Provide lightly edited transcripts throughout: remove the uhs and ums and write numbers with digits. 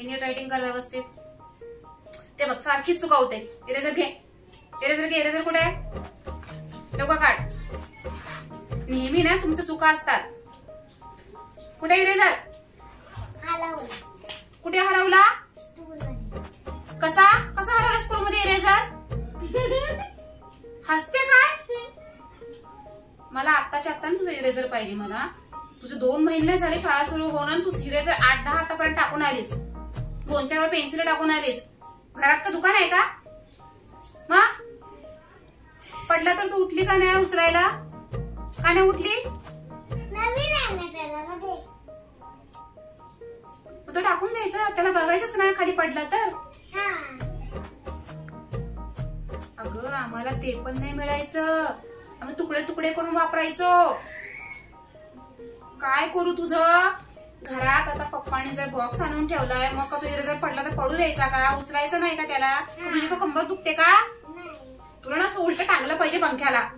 नीट writing कर व्यवस्थित. ते बघ सारखीच चुकावते. इरेजर घे, इरेजर घे. इरेजर कुठे आहे? लवकर काढ. नेहमी ना तुमच्या चुका असतात. कुठे इरेजर? कुठे हरवला? कसा कसा हरवला स्कूलमध्ये इरेजर? हसते काय? मला आत्ताच्या आत्ता तुझं इरेजर पाहिजे. मला तुझे 2 महिने झाले शाळा सुरू होऊन तू इरेजर 8-10 आतापर्यंत टाकून आलीस. 2-4 वेळा पेन्सिल टाकून आलीस. घरात का दुकान आहे का? मग पडला तर तू उठली का नाही उचलायला? का नाही उठली? तो टाकून द्यायचं, त्याला बघायचंच नाही खाली पडला तर. अगं आम्हाला ते पण नाही मिळायचं. आम्ही तुकडे तुकडे करून वापरायचो. काय करू तुझं? घरात आता पप्पाने जर बॉक्स आणून ठेवलाय, मग का तो इरेजर पडला तर पडू द्यायचा का? उचलायचं नाही का त्याला? तुझी का कंबर दुखते का? तुला ना असं उलट टांगलं पाहिजे पंख्याला.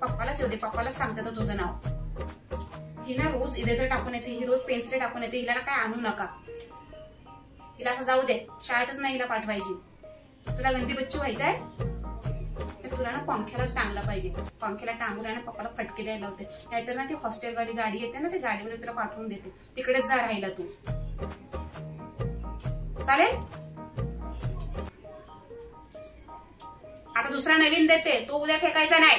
पप्पाला शिव दे, पप्पाला सांगते तर तुझं नाव. ही ना रोज इरेजर टाकून येते, ही रोज पेन्सिल टाकून येते. हिला ना काय आणू नका. हिला असं जाऊ दे, शाळेतच नाही हिला पाठवायची. तुला गंदी बच्ची व्हायचंय? तुला ना पंख्यालाच टांगला पाहिजे. पंख्याला टांगून आणि पप्पाला फटके द्यायला होते. नाहीतर ना ती हॉस्टेलवाली गाडी येते ना, ती गाडीमध्ये तुला पाठवून देते. तिकडेच जा राहिला तू. चालेल? आता दुसरा नवीन देते, तो उद्या फेकायचा नाही.